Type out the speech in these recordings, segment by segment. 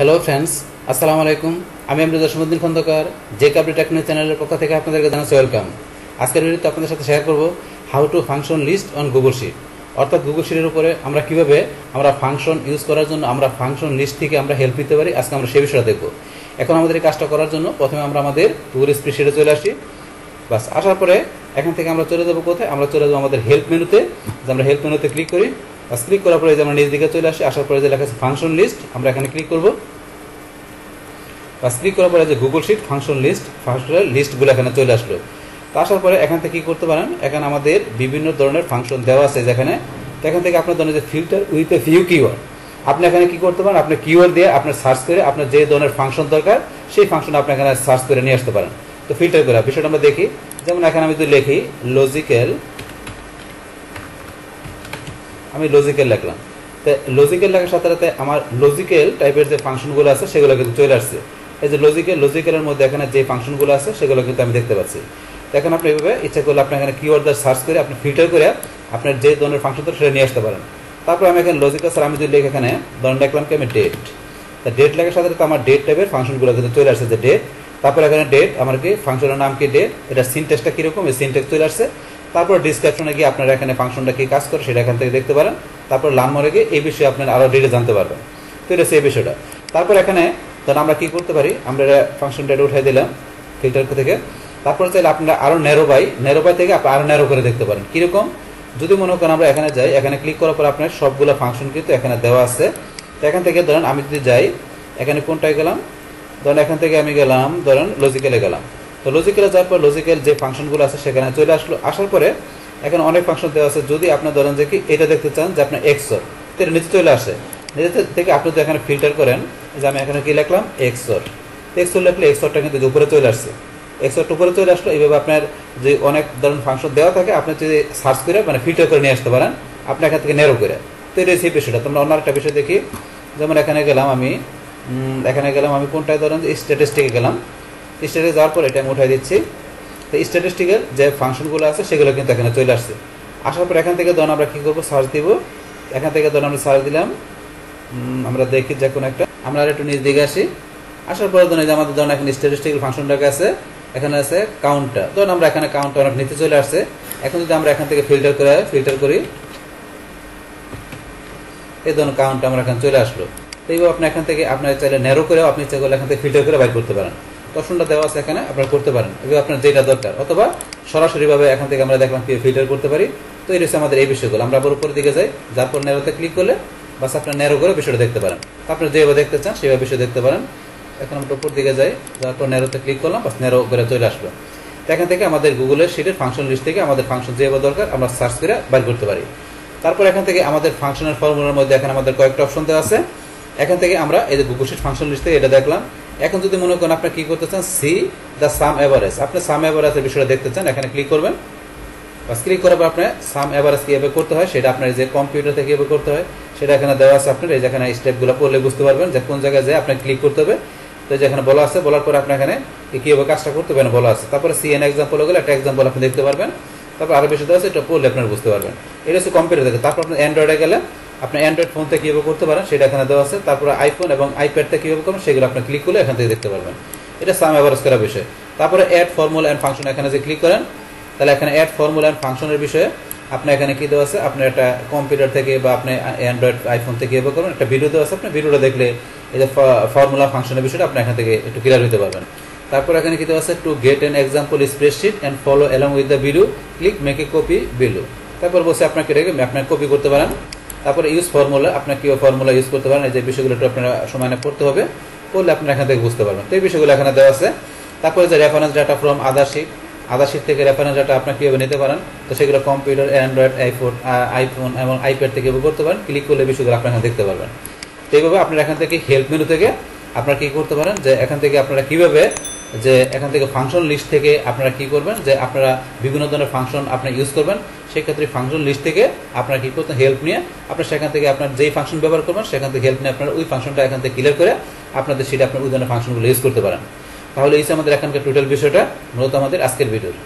Hello friends, আসসালামু আলাইকুম। আমি আমরুল জসিমউদ্দিন খন্দকার জেকাবলি টেকনিক চ্যানেলের পক্ষ থেকে আপনাদেরকে জানাচ্ছি ওয়েলকাম। আজকের ভিডিওতে আপনাদের সাথে শেয়ার করব how to function list on Google sheet. অর্থাৎ গুগল শিটের উপরে আমরা কিভাবে ফাংশন ইউজ করার জন্য ফাংশন লিস্ট থেকে হেল্প নিতে পারি, আজকে আমরা সেই বিষয়টা দেখব। এখন আমাদের এই কাজটা করার জন্য প্রথমে আমরা আমাদের গুগল স্প্রেডশিটে চলে আসি। বাস, আসার পরে এখান থেকে আমরা চলে যাবো কোথায়? আমরা চলে যাবো আমাদের হেল্প মেনুতে। আমরা হেল্প মেনুতে ক্লিক করি। বাস, ক্লিক করার পরে যে আমরা নিচ দিকে চলে আসি। আসার পরে যে লেখা আছে ফাংশন লিস্ট, আমরা এখানে ক্লিক করব। বাস, ক্লিক করার পরে যে গুগল শিট ফাংশন লিস্টগুলো এখানে চলে আসলো। তো আসার পরে এখান থেকে কী করতে পারেন, এখানে আমাদের বিভিন্ন ধরনের ফাংশন দেওয়া আছে যেখানে। তো এখান থেকে আপনার ধরনের যে filter with a few keyword, আপনি এখানে কী করতে পারেন, আপনি কিওয়ার্ড দিয়ে আপনার সার্চ করে আপনার যে ধরনের ফাংশন দরকার সেই ফাংশন আপনি এখানে সার্চ করে নিয়ে আসতে পারেন। তো ফিল্টার করে বিষয়টা আমরা দেখি। যেমন এখানে আমি যদি লিখি লজিক্যাল, আমি লজিক্যাল লিখলাম। তো লজিক্যাল লেখার সাথে সাথে আমার লজিক্যাল টাইপের যে ফাংশনগুলো আছে সেগুলো কিন্তু চলে আসছে। এই যে লজিক্যালের মধ্যে এখানে যে ফাংশনগুলো আছে সেগুলো কিন্তু আমি দেখতে পাচ্ছি। তো এখন আপনি এভাবে ইচ্ছা করলে আপনি এখানে কিওয়ার্ড দিয়ে সার্চ করে আপনি ফিল্টার করে আপনার যে ধরনের ফাংশন সেটা নিয়ে আসতে পারেন। তারপর আমি এখানে লজিক্যাল স্যার আমি যদি লিখে এখানে ধরুন লিখলাম কি আমি ডেট। তা ডেট লেখার সাথে সাথে আমার ডেট টাইপের ফাংশনগুলো কিন্তু চলে আসছে, যে ডেট। তারপর এখানে ডেট আমার কি ফাংশনের নাম কি ডেট, এটা সিনট্যাক্সটা কীরকম এই সিনট্যাক্স চলে আসছে। তারপর ডিসক্রিপশনে গিয়ে আপনারা এখানে ফাংশনটা কী কাজ করে সেটা এখান থেকে দেখতে পারেন। তারপর লার্নমোরে গিয়ে এই বিষয়ে আপনারা আরও ডিটেল জানতে পারবেন। তো এটা সেই বিষয়টা। তারপর এখানে ধরুন আমরা কী করতে পারি, আমরা ফাংশন ডেটা উঠাই দিলাম ফিল্টার থেকে। তারপর চাইলে আপনারা আরও ন্যারো বাই থেকে আপনি আরও ন্যারো করে দেখতে পারেন। কীরকম? যদি মনে করেন আমরা এখানে যাই, এখানে ক্লিক করার পর আপনার সবগুলো ফাংশন কিন্তু এখানে দেওয়া আছে। তো এখান থেকে ধরেন আমি যদি যাই, এখানে কোনটায় গেলাম, ধরেন এখান থেকে আমি গেলাম ধরেন লজিক্যালে গেলাম। তো লজিক্যালে যাওয়ার পর লজিক্যাল যে ফাংশনগুলো আছে সেখানে চলে আসলো। আসার পরে এখানে অনেক ফাংশন দেওয়া আছে। যদি আপনার ধরেন যে কি এটা দেখতে চান যে আপনার এক্সর, তো এটা নিচে চলে আসে। নিচে থেকে আপনি যদি এখানে ফিল্টার করেন, যে আমি এখানে কি লিখলাম এক্সর, এক্সর লিখলে এক্সরটা কিন্তু উপরে চলে আসছে, এক্সরটা উপরে চলে আসলো। এইভাবে আপনার যে অনেক ধরনের ফাংশন দেওয়া থাকে আপনি যদি সার্চ করে ফিল্টার করে নিয়ে আসতে পারেন আপনি এখান থেকে ন্যারো করে। তো এটা সেই বিষয়টা। তোমরা অন্য একটা বিষয় দেখি। যেমন এখানে গেলাম আমি কোনটায় ধরেন স্ট্যাটিস্টিকে গেলাম। স্ট্যাটিস্টিক যাওয়ার পর এটা আমি উঠাই দিচ্ছি। তো স্ট্যাটিস্টিকের যে ফাংশনগুলো আছে সেগুলো কিন্তু এখানে চলে আসছে। আসার পর এখান থেকে ধরুন আমরা কী করবো, সার্চ দিব। এখান থেকে ধরুন আমরা সার্চ দিলাম, আমরা দেখি যে কোনো একটা, আমরা আর একটু নিচ দিকে আসি। আসার পরে ধরুন যে আমাদের ধরুন এখানে স্ট্যাটিস্টিক্যাল ফাংশনটাকে আছে, এখানে আছে কাউন্টটা। ধরুন আমরা এখানে কাউন্টটা অনেক নিচে চলে আসছে। এখন যদি আমরা এখান থেকে ফিল্টার করি, এই ধরুন কাউন্টটা আমরা এখানে চলে আসলো। তো এইভাবে আপনি এখান থেকে আপনার চাইলে ন্যারো করেও আপনি ইচ্ছা করলে এখান থেকে ফিল্টার করে বাইর করতে পারেন। অপশনটা দেওয়া আছে এখানে, আপনারা করতে পারেন এভাবে আপনার যেটা দরকার, অথবা সরাসরিভাবে এখান থেকে আমরা দেখলাম কি ফিল্টার করতে পারি। তো এই রয়েছে আমাদের এই বিষয়গুলো। আমরা আবার উপরের দিকে যাই, যার পর ন্যারোতে ক্লিক করলে বাস আপনার ন্যারো করে বিষয়টা দেখতে পারেন। আপনি যেভাবে দেখতে চান সেভাবে বিষয় দেখতে পারেন। এখন আমরা উপর দিকে যাই, যার পর ন্যারোতে ক্লিক করলাম, বাস ন্যারো করে চলে আসলো। এখান থেকে আমাদের গুগলের শিটের ফাংশন লিস্ট থেকে আমাদের ফাংশন যেভাবে দরকার আমরা সার্চ করে বাইর করতে পারি। তারপর এখান থেকে আমাদের ফাংশনের ফর্মুলার মধ্যে এখানে আমাদের কয়েকটা অপশন দেওয়া আছে। এখান থেকে আমরা এই যে গুগল শিট ফাংশন লিস্ট থেকে এটা দেখলাম। এখন যদি মনে করেন আপনি কি করতে চান, সি দ্য সাম এভারেজ, আপনি সাম এভারেজের বিষয়টা দেখতে চান, এখানে ক্লিক করবেন। বাস, ক্লিক করার পর আপনার সাম এভারেজ কীভাবে করতে হয় সেটা আপনার যে কম্পিউটার থেকে কীভাবে করতে হয় সেটা এখানে দেওয়া আছে। আপনার এই যেখানে স্টেপগুলো পড়লে বুঝতে পারবেন যে কোন জায়গায় যায় আপনার ক্লিক করতে হবে। তো যেখানে বলা আছে, বলার পর আপনি এখানে কীভাবে কাজটা করতে পারেন বলা আছে। তারপরে সিএন এক্সাম্পল গেলে একটা এক্সাম্পল আপনি দেখতে পারবেন। তারপর আরও বেশি দেওয়া আছে, এটা পড়লে আপনারা বুঝতে পারবেন। এটা হচ্ছে কম্পিউটার থেকে। তারপর আপনার অ্যান্ড্রয়েডে গেলে আপনি অ্যান্ড্রয়েড ফোন থেকে কীভাবে করতে পারেন সেটা এখানে দেওয়া আছে। তারপরে আইফোন এবং আইপ্যাড থেকে কীভাবে করবেন সেগুলো আপনি ক্লিক করলে এখান থেকে দেখতে পারবেন। এটা সাম এভারেজ করার বিষয়। তারপরে অ্যাড ফর্মুলা অ্যান্ড ফাংশন, এখানে যে ক্লিক করেন তাহলে এখানে অ্যাড ফর্মুলা অ্যান্ড ফাংশনের বিষয়ে আপনি এখানে কী দেওয়া আছে, আপনার একটা কম্পিউটার থেকে বা আপনি অ্যান্ড্রয়েড আইফোন থেকে কীভাবে করবেন একটা ভিডিও দেওয়া আছে। আপনি ভিডিওটা দেখলে এই যে ফর্মুলা ফাংশনের বিষয়টা আপনি এখান থেকে একটু ক্লিয়ার হতে পারবেন। তারপর এখানে কী দেওয়া আছে, to get an example spreadsheet and follow along with the video click make a copy below. তারপর বসে আপনাকে আপনার কপি করতে পারেন। তারপরে ইউজ ফর্মুলা, আপনার কীভাবে ফর্মুলা ইউজ করতে পারেন, এই যে বিষয়গুলো একটু আপনারা সময় পড়তে হবে, পড়লে আপনারা এখান থেকে বুঝতে পারবেন। তো এই বিষয়গুলো এখানে দেওয়া আছে। তারপরে যে reference data from other sheet থেকে রেফারেন্স ডাটা আপনার কীভাবে নিতে পারেন, তো সেগুলো কম্পিউটার, অ্যান্ড্রয়েড, আইফোন এবং আইপ্যাড থেকে করতে পারেন। ক্লিক করলে বিষয়গুলো আপনারা এখানে দেখতে পারবেন। তো এইভাবে আপনারা এখান থেকে হেল্প মেনু থেকে আপনারা কী করতে পারেন, যে এখান থেকে আপনারা কীভাবে যে এখান থেকে ফাংশন লিস্ট থেকে আপনারা কী করবেন, যে আপনারা বিভিন্ন ধরনের ফাংশন আপনি ইউজ করবেন, সেক্ষেত্রে ফাংশন লিস্ট থেকে আপনারা কী করতেন, হেল্প নিয়ে আপনার সেখান থেকে আপনার যেই ফাংশন ব্যবহার করবেন সেখান থেকে হেল্প নিয়ে আপনারা ওই ফাংশনটা এখান থেকে ক্লিয়ার করে আপনাদের সেটা আপনার ওই ধরনের ফাংশনগুলো ইউজ করতে পারেন। তাহলে এই আমাদের এখানকার টোটাল বিষয়টা মূলত আমাদের আজকের ভিডিওর।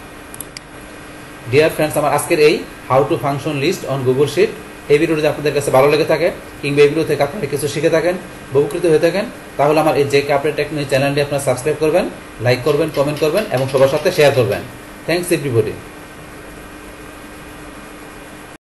ডিয়ার ফ্রেন্ডস, আমার আজকের এই how to function list on Google sheet এই ভিডিওটা যদি আপনাদের কাছে ভালো লেগে থাকে কিংবা এই ভিডিও থেকে আপনারা কিছু শিখে থাকেন উপকৃত হয়ে থাকেন তাহলে আমার এই জেকে আপডেট টেকনোলজি চ্যানেলটি আপনারা সাবস্ক্রাইব করবেন, লাইক করবেন, কমেন্ট করবেন এবং সবার সাথে শেয়ার করবেন। Thanks everybody.